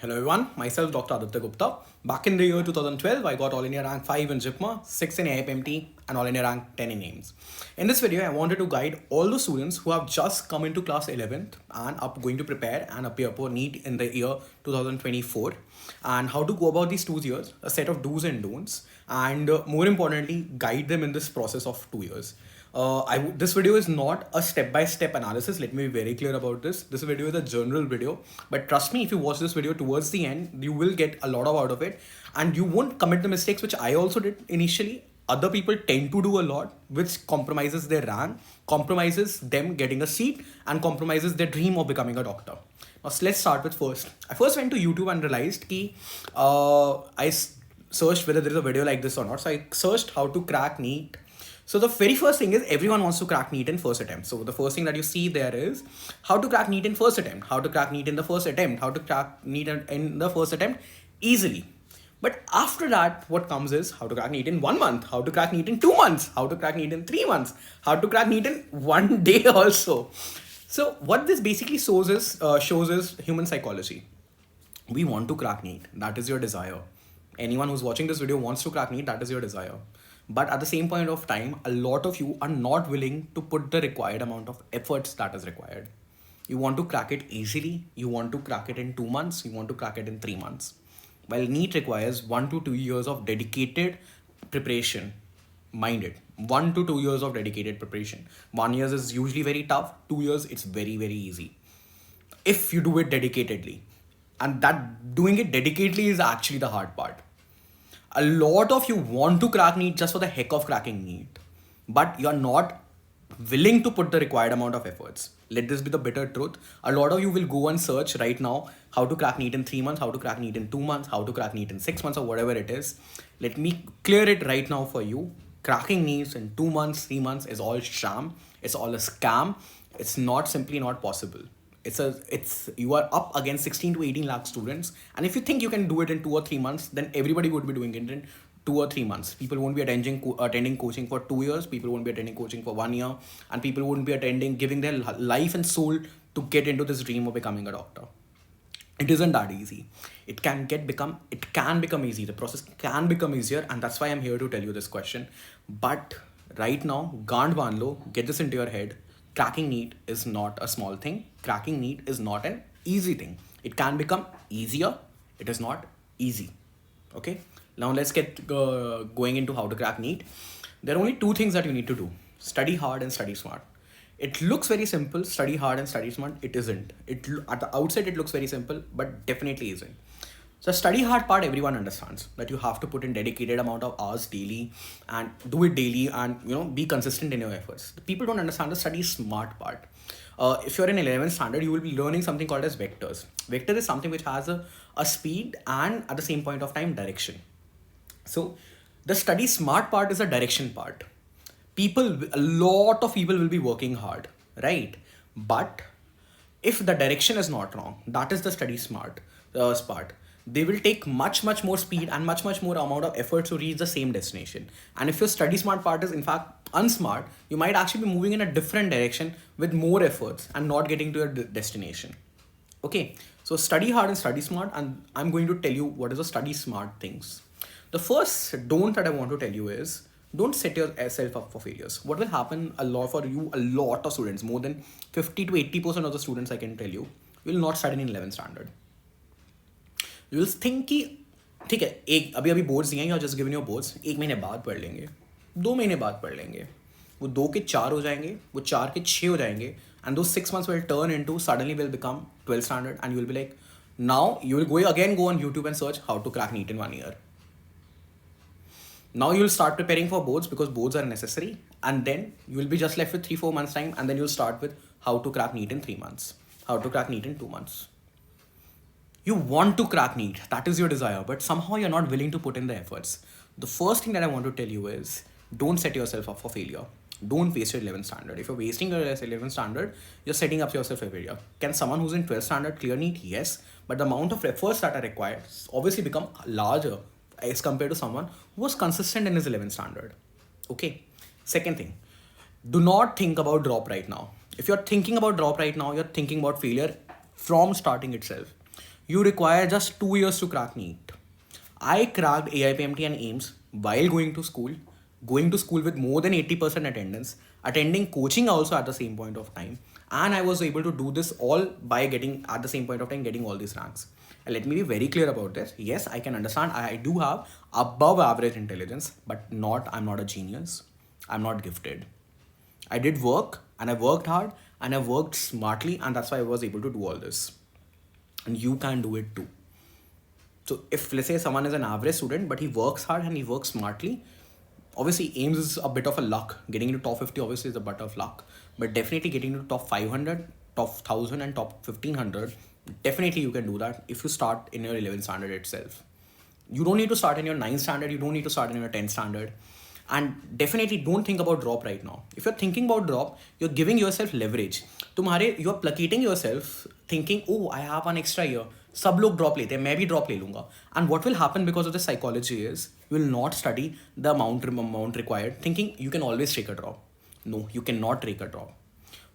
Hello everyone, myself Dr. Aditya Gupta. Back in the year 2012, I got All India rank 5 in JIPMA, 6 in AIPMT and All India rank 10 in AIMS. In this video, I wanted to guide all the students who have just come into class 11th and are going to prepare and appear for NEET in the year 2024 and how to go about these 2 years, a set of do's and don'ts, and more importantly, guide them in this process of 2 years. This video is not a step-by-step analysis. Let me be very clear about this. This video is a general video, but trust me, if you watch this video towards the end, you will get a lot out of it and you won't commit the mistakes which I also did initially. Other people tend to do a lot, which compromises their rank, compromises them getting a seat, and compromises their dream of becoming a doctor. Now, let's start with first. I first went to YouTube and realized that I searched whether there is a video like this or not. So I searched how to crack NEET. So the very first thing is everyone wants to crack NEET in first attempt. So the first thing that you see there is how to crack NEET in first attempt, how to crack NEET in the first attempt, how to crack NEET in the first attempt easily. But after that, what comes is how to crack NEET in 1 month, how to crack NEET in 2 months, how to crack NEET in 3 months, how to crack NEET in 1 day also. So what this basically shows is human psychology. We want to crack NEET. That is your desire. Anyone who's watching this video wants to crack NEET. That is your desire. But at the same point of time, a lot of you are not willing to put the required amount of efforts that is required. You want to crack it easily. You want to crack it in 2 months. You want to crack it in 3 months. While NEET requires 1 to 2 years of dedicated preparation. Mind it, 1 to 2 years of dedicated preparation. 1 year is usually very tough. 2 years, it's very, very easy. If you do it dedicatedly. And that doing it dedicatedly is actually the hard part. A lot of you want to crack NEET just for the heck of cracking NEET, but you're not willing to put the required amount of efforts. Let this be the bitter truth. A lot of you will go and search right now how to crack NEET in 3 months, how to crack NEET in 2 months, how to crack NEET in 6 months or whatever it is. Let me clear it right now for you. Cracking NEET in 2 months, 3 months is all sham. It's all a scam. It's simply not possible. You are up against 16 to 18 lakh students, and if you think you can do it in 2 or 3 months, then everybody would be doing it in 2 or 3 months. People won't be attending coaching for 2 years. People won't be attending coaching for 1 year, and people won't be giving their life and soul to get into this dream of becoming a doctor. It isn't that easy. It can become easy. The process can become easier, and that's why I'm here to tell you this question. But right now, Gand Banlo, get this into your head. Cracking NEET is not a small thing. Cracking NEET is not an easy thing. It can become easier. It is not easy. Okay. Now let's get going into how to crack NEET. There are only 2 things that you need to do. Study hard and study smart. It looks very simple, study hard and study smart. It isn't. At the outset, it looks very simple, but definitely isn't. So study hard part, everyone understands that you have to put in dedicated amount of hours daily and do it daily and be consistent in your efforts. People don't understand the study smart part. If you're in 11th standard, you will be learning something called as vectors. Vector is something which has a speed and at the same point of time direction. So the study smart part is the direction part. A lot of people will be working hard, right? But if the direction is not wrong, that is the study smart part. They will take much more speed and much more amount of effort to reach the same destination. And if your study smart part is in fact unsmart, you might actually be moving in a different direction with more efforts and not getting to your destination. Okay, so study hard and study smart, and I'm going to tell you what is the study smart things. The first don't that I want to tell you is don't set yourself up for failures. What will happen a lot of students, more than 50 to 80% of the students I can tell you, will not study in 11th standard. You will think कि ठीक है अभी boards दिए हैं, just given your boards, 1 महीने बाद पढ़ लेंगे, 2 महीने बाद पढ़ लेंगे, वो 2 के 4 हो जाएंगे, वो 4 के 6 हो जाएंगे, and those 6 months will turn into suddenly will become 12th standard, and you will be like, now you will go on YouTube and search how to crack NEET in 1 year. Now you will start preparing for boards because boards are necessary, and then you will be just left with 3-4 months time, and then you'll start with how to crack NEET in 3 months, how to crack NEET in 2 months. You want to crack NEET, that is your desire, but somehow you're not willing to put in the efforts. The first thing that I want to tell you is don't set yourself up for failure. Don't waste your 11th standard. If you're wasting your 11th standard, you're setting up yourself for failure. Can someone who's in 12th standard clear NEET? Yes, but the amount of efforts that are required obviously become larger as compared to someone who was consistent in his 11th standard. Okay. Second thing, do not think about drop right now. If you're thinking about drop right now, you're thinking about failure from starting itself. you require just 2 years to crack NEET. I cracked AIPMT and AIMS while going to school with more than 80% attendance, attending coaching also at the same point of time, and I was able to do this all by getting at the same point of time getting all these ranks. And let me be very clear about this. Yes, I can understand I do have above average intelligence, but I'm not a genius. I'm not gifted. I did work and I worked hard and I worked smartly, and that's why I was able to do all this. And you can do it too. So if let's say someone is an average student but he works hard and he works smartly, obviously AIMS is a bit of a luck. Getting into top 50 obviously is a bit of luck, but definitely getting into top 500, top 1000 and top 1500, definitely you can do that if you start in your 11th standard itself. You don't need to start in your 9th standard, you don't need to start in your 10th standard. And definitely don't think about drop right now. If you're thinking about drop, you're giving yourself leverage. You're placating yourself thinking, oh, I have an extra year. सब लोग drop लेते हैं, मैं भी drop ले लूंगा. And what will happen because of the psychology is you will not study the amount required, thinking you can always take a drop. No, you cannot take a drop.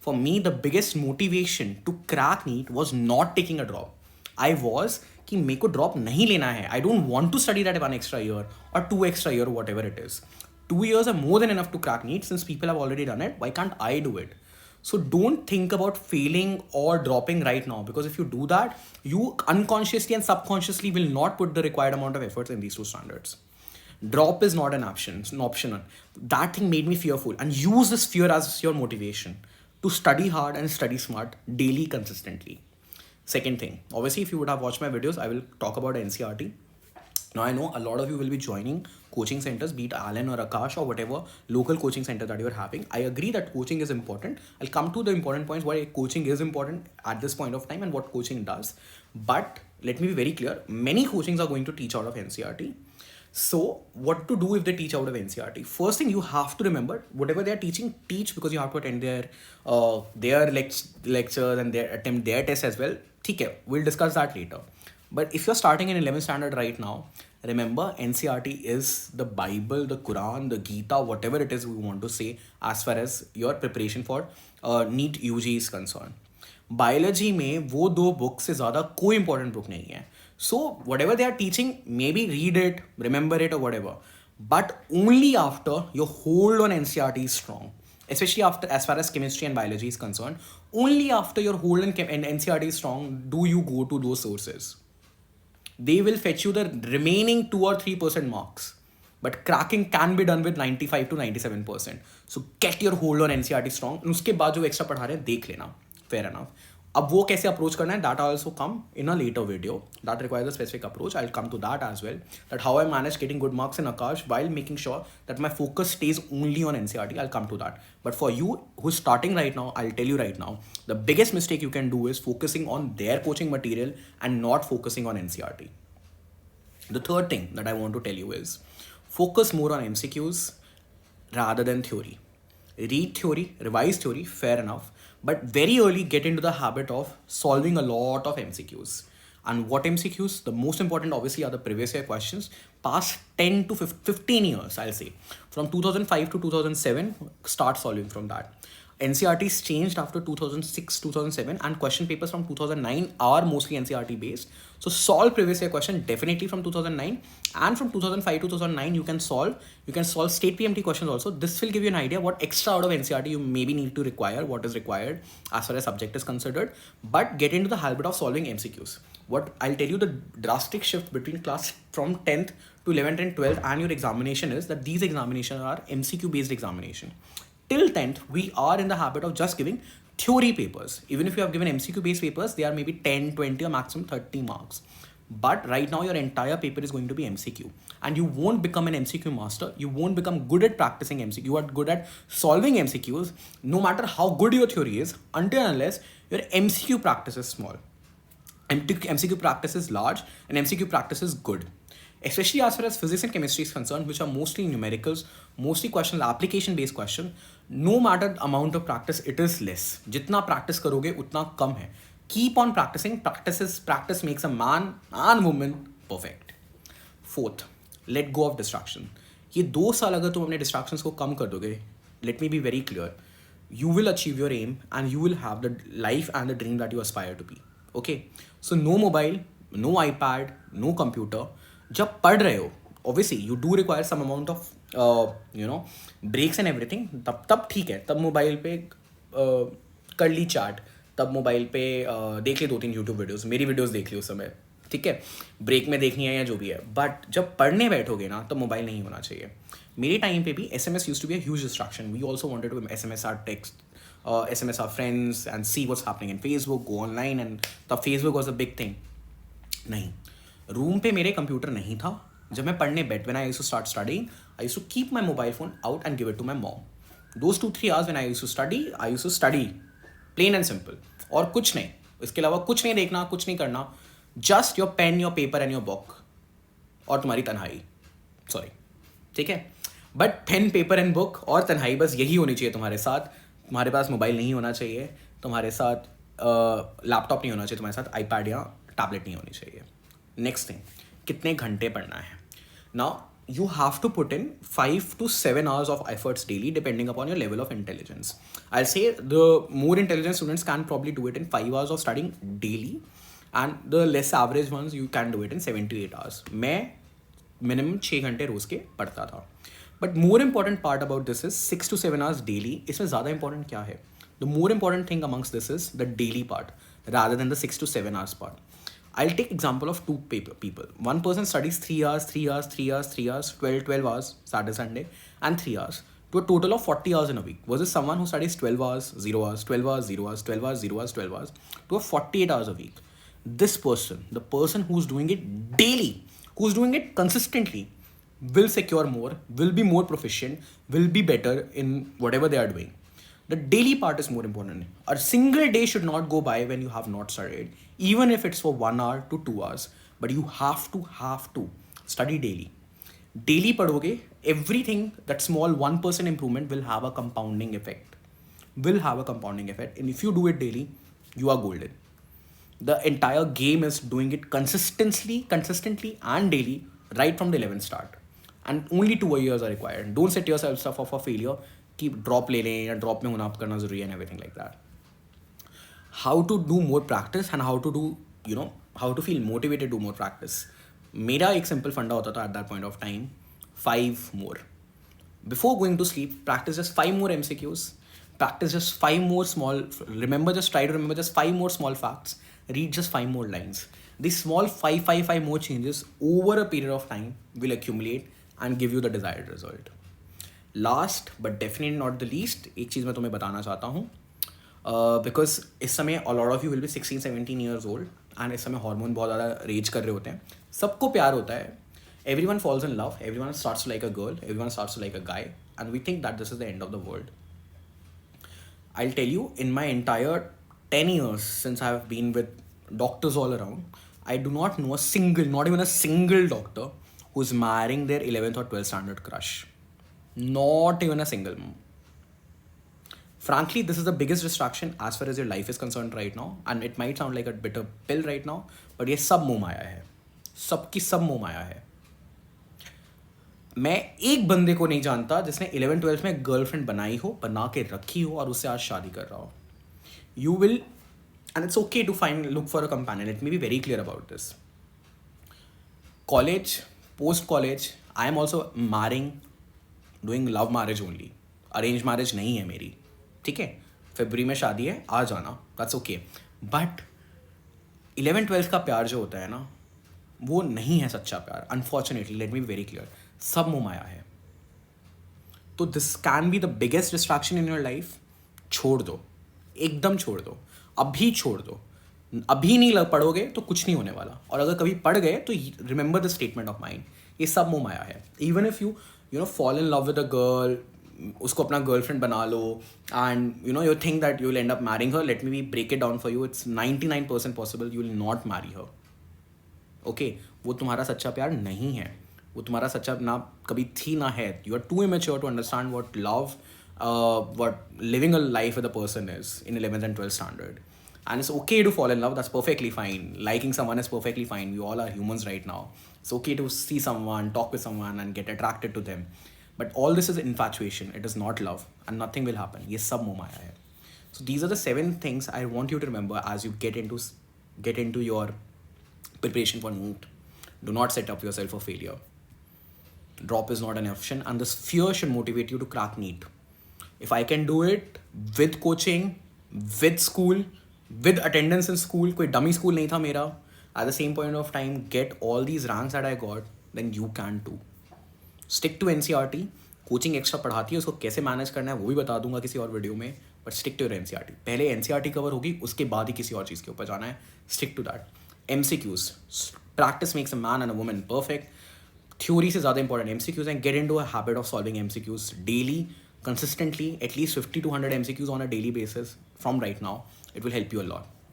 For me, the biggest motivation to crack NEET was not taking a drop. I was कि मेरे को drop नहीं लेना है. I don't want to study that 1 extra year or 2 extra year, whatever it is. 2 years are more than enough to crack NEET. Since people have already done it, why can't I do it? So don't think about failing or dropping right now, because if you do that, you unconsciously and subconsciously will not put the required amount of efforts in these two standards. Drop is not an option, it's an optional. That thing made me fearful, and use this fear as your motivation to study hard and study smart daily consistently. Second thing, obviously if you would have watched my videos, I will talk about NCRT. Now I know a lot of you will be joining coaching centers, be it Alan or Akash or whatever local coaching center that you are having. I agree that coaching is important. I'll come to the important points why coaching is important at this point of time and what coaching does. But let me be very clear, many coachings are going to teach out of NCRT. So what to do if they teach out of NCRT? First thing you have to remember, whatever they are teaching, teach, because you have to attend their lectures and attempt their tests as well. Okay, we'll discuss that later. But if you're starting in 11th standard right now, remember NCRT is the Bible, the Quran, the Gita, whatever it is we want to say as far as your preparation for NEET UG is concerned. Biology में वो दो book से ज़्यादा कोई important book नहीं है. So whatever they are teaching, maybe read it, remember it or whatever. But only after your hold on NCRT is strong. Especially after, as far as chemistry and biology is concerned, only after your hold on NCRT is strong do you go to those sources. They will fetch you the remaining 2 or 3% marks. But cracking can be done with 95 to 97%. So get your hold on NCRT strong. And उसके बाद जो extra पढ़ा रहे हैं देख लेना. Fair enough. अब वो कैसे approach करना है, that also come in a later video. That requires a specific approach. I'll come to that as well. That how I managed getting good marks in Akash while making sure that my focus stays only on NCRT. I'll come to that. But for you who's starting right now, I'll tell you right now, the biggest mistake you can do is focusing on their coaching material and not focusing on NCRT. The third thing that I want to tell you is focus more on MCQs rather than theory. Read theory, revise theory, fair enough. But very early get into the habit of solving a lot of MCQs. And what MCQs? The most important obviously are the previous year questions. Past 10 to 15 years, I'll say. From 2005 to 2007, start solving from that. NCRT's changed after 2006, 2007, and question papers from 2009 are mostly NCRT based. So solve previous year question definitely from 2009, and from 2005 to 2009 you can solve state PMT questions also. This will give you an idea what extra out of NCRT you maybe need to require, what is required as far as subject is considered. But get into the habit of solving MCQs. What I'll tell you, the drastic shift between class from 10th to 11th and 12th and your examination is that these examinations are MCQ based examination. Till 10th, we are in the habit of just giving theory papers. Even if you have given MCQ based papers, they are maybe 10, 20 or maximum 30 marks. But right now your entire paper is going to be MCQ, and you won't become an MCQ master. You won't become good at practicing MCQ. You are good at solving MCQs, no matter how good your theory is, until unless your MCQ practice is small. MCQ practice is large and MCQ practice is good. Especially as far as physics and chemistry is concerned, which are mostly numericals, mostly questions, application based question. No matter amount of practice, it is less. जितना practice करोगे उतना कम है. Keep on practicing. Practice makes a man and woman perfect. Fourth, let go of distraction. ये 2 साल अगर तुम अपने distractions को कम कर दोगे, let me be very clear, you will achieve your aim and you will have the life and the dream that you aspire to be. Okay, so no mobile no iPad, no computer. जब पढ़ रहे हो obviously you do require some amount of breaks and everything. तब ठीक है, तब mobile पे कर ली चाट, तब मोबाइल पे देख ली 2-3 यूट्यूब वीडियोस, मेरी वीडियोस देख ली उस समय, ठीक है, ब्रेक में देखनी है या जो भी है. बट जब पढ़ने बैठोगे ना तो मोबाइल नहीं होना चाहिए. मेरे टाइम पे भी SMS used to be a huge distraction. We also wanted to SMS our text, SMS our friends and see what's happening in Facebook, go online, and तब Facebook was a big thing. नहीं, room पे मेरे computer नहीं था. जब मैं पढ़ने बैठ, when I used to start studying, I used to keep my mobile phone out and give it to my mom. Those 2-3 hours when I used to study plain and simple. और कुछ नहीं, इसके अलावा कुछ नहीं देखना, कुछ नहीं करना. Just your pen, your paper and your book. और तुम्हारी तन्हाई, सॉरी, ठीक है. But pen, paper and book और तन्हाई, बस यही होनी चाहिए तुम्हारे साथ. तुम्हारे पास मोबाइल नहीं होना चाहिए, तुम्हारे साथ लैपटॉप नहीं होना चाहिए, तुम्हारे साथ iPad या टैबलेट नहीं होनी चाहिए. नेक्स्ट थिंग, कितने घंटे पढ़ना है. Now you have to put in 5 to 7 hours of efforts daily depending upon your level of intelligence. I'll say the more intelligent students can probably do it in 5 hours of studying daily, and the less average ones you can do it in 7 to 8 hours. मैं minimum 6 घंटे रोज के पढ़ता था. But more important part about this is 6 to 7 hours daily. इसमें ज़्यादा important क्या है? The more important thing amongst this is the daily part rather than the 6 to 7 hours part. I'll take example of two people. One person studies 3 hours, 3 hours, 3 hours, 3 hours, 12 hours, Saturday, Sunday, and 3 hours, to a total of 40 hours in a week. Versus someone who studies 12 hours, 0 hours, 12 hours, 0 hours, 12 hours, 0 hours, 12 hours, to a 48 hours a week. This person, the person who's doing it daily, who's doing it consistently, will secure more, will be more proficient, will be better in whatever they are doing. The daily part is more important. A single day should not go by when you have not studied, even if it's for 1 hour to 2 hours. But you have to study daily. Daily padhoge, everything, that small 1% improvement will have a compounding effect. And if you do it daily, you are golden. The entire game is doing it consistently and daily, right from the 11th start. And only 2 years are required. Don't set yourself up for failure. Keep drop ले लें या drop में होना आप करना ज़रूरी है and everything like that. How to do more practice and how to do, how to feel motivated to do more practice. मेरा एक simple फंडा होता था at that point of time, 5 more. Before going to sleep, practice just 5 more MCQs. Practice just 5 more small, try to remember just 5 more small facts. Read just 5 more lines. These small 5 more changes over a period of time will accumulate and give you the desired result. Last but definitely not the least, एक चीज़ मैं तुम्हें बताना चाहता हूँ, because इस समय a lot of you will be 16-17 years old and इस समय हार्मोन बहुत ज़्यादा रेज कर रहे होते हैं. सबको प्यार होता है, everyone falls in love, everyone starts to like a girl, everyone starts to like a guy, and we think that this is the end of the world. I'll tell you, in my entire 10 years since I've been with doctors all around, I do not know not even a single doctor who's marrying their 11th or 12th standard crush. Not even a single. Frankly, this is the biggest distraction as far as your life is concerned right now, and it might sound like a bitter pill right now, but ये सब मोह माया है, सबकी सब मोह माया है. मैं एक बंदे को नहीं जानता जिसने 11th-12th में गर्लफ्रेंड बनाई हो, बना के रखी हो और उससे आज शादी कर रहा हो. You will, and it's okay to look for a companion. Let me be very clear about this. College, post-college, I am also marrying, doing love marriage only. Arranged marriage नहीं है मेरी, ठीक है. फरवरी में शादी है, आ जाना, that's okay. But 11th-12th का प्यार जो होता है ना, वो नहीं है सच्चा प्यार. Unfortunately, let me be very clear. सब मोह माया है. तो this can be the biggest distraction in your life. छोड़ दो, एकदम छोड़ दो, अभी छोड़ दो. अभी नहीं पढ़ोगे तो कुछ नहीं होने वाला, और अगर कभी पढ़ गए तो remember the statement of mind, ये सब मोह माया है. Even if you fall in love with a girl, उसको अपना गर्लफ्रेंड बना लो, and you think that you will end up marrying her. Let me break it down for you. It's 99% possible you will not marry her. Okay, वो तुम्हारा सच्चा प्यार नहीं है, वो तुम्हारा सच्चा ना कभी थी ना है. You are too immature to understand what love, what living a life with a person is in 11th and 12th standard. And it's okay to fall in love, that's perfectly fine. Liking someone is perfectly fine. We all are humans right now. It's okay to see someone, talk with someone and get attracted to them. But all this is infatuation. It is not love, and nothing will happen. Ye sab moh maya hai. So these are the 7 things I want you to remember as you get into your preparation for NEET. Do not set up yourself for failure. Drop is not an option, and this fear should motivate you to crack NEET. If I can do it with coaching, with school, with attendance in school, कोई dummy school नहीं था मेरा, at the same point of time get all these ranks that I got, then you can too. Stick to NCRT. Coaching extra पढ़ाती है, उसको कैसे manage करना है वो भी बता दूंगा किसी और वीडियो में, but stick to your NCRT. पहले NCRT कवर होगी, उसके बाद ही किसी और चीज़ के ऊपर जाना है. Stick to that. MCQs. Practice makes a man and a woman perfect. Theory से ज़्यादा इंपॉर्टेंट MCQs हैं. Get into a habit of solving MCQs daily, consistently, at least 50 to 100 MCQs on a daily basis from right now. It will help you a lot.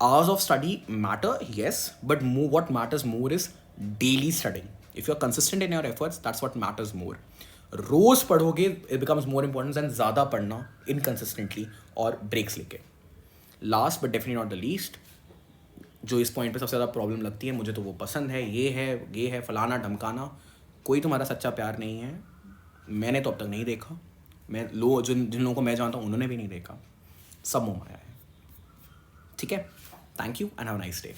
Hours of study matter, yes, but what matters more is daily studying. If you're consistent in your efforts, that's what matters more. रोज पढ़ोगे, it becomes more important than ज़्यादा पढ़ना inconsistently और breaks लेके. Last but definitely not the least, जो इस point पे सबसे ज़्यादा प्रॉब्लम लगती है, मुझे तो वो पसंद है, ये है फलाना ढमकाना. कोई तुम्हारा सच्चा प्यार नहीं है. मैंने तो अब तक नहीं देखा. जिन लोगों को मैं जानता हूँ उन्होंने भी नहीं देखा. सब मोह माया है. ठीक है. Thank you and have a nice day.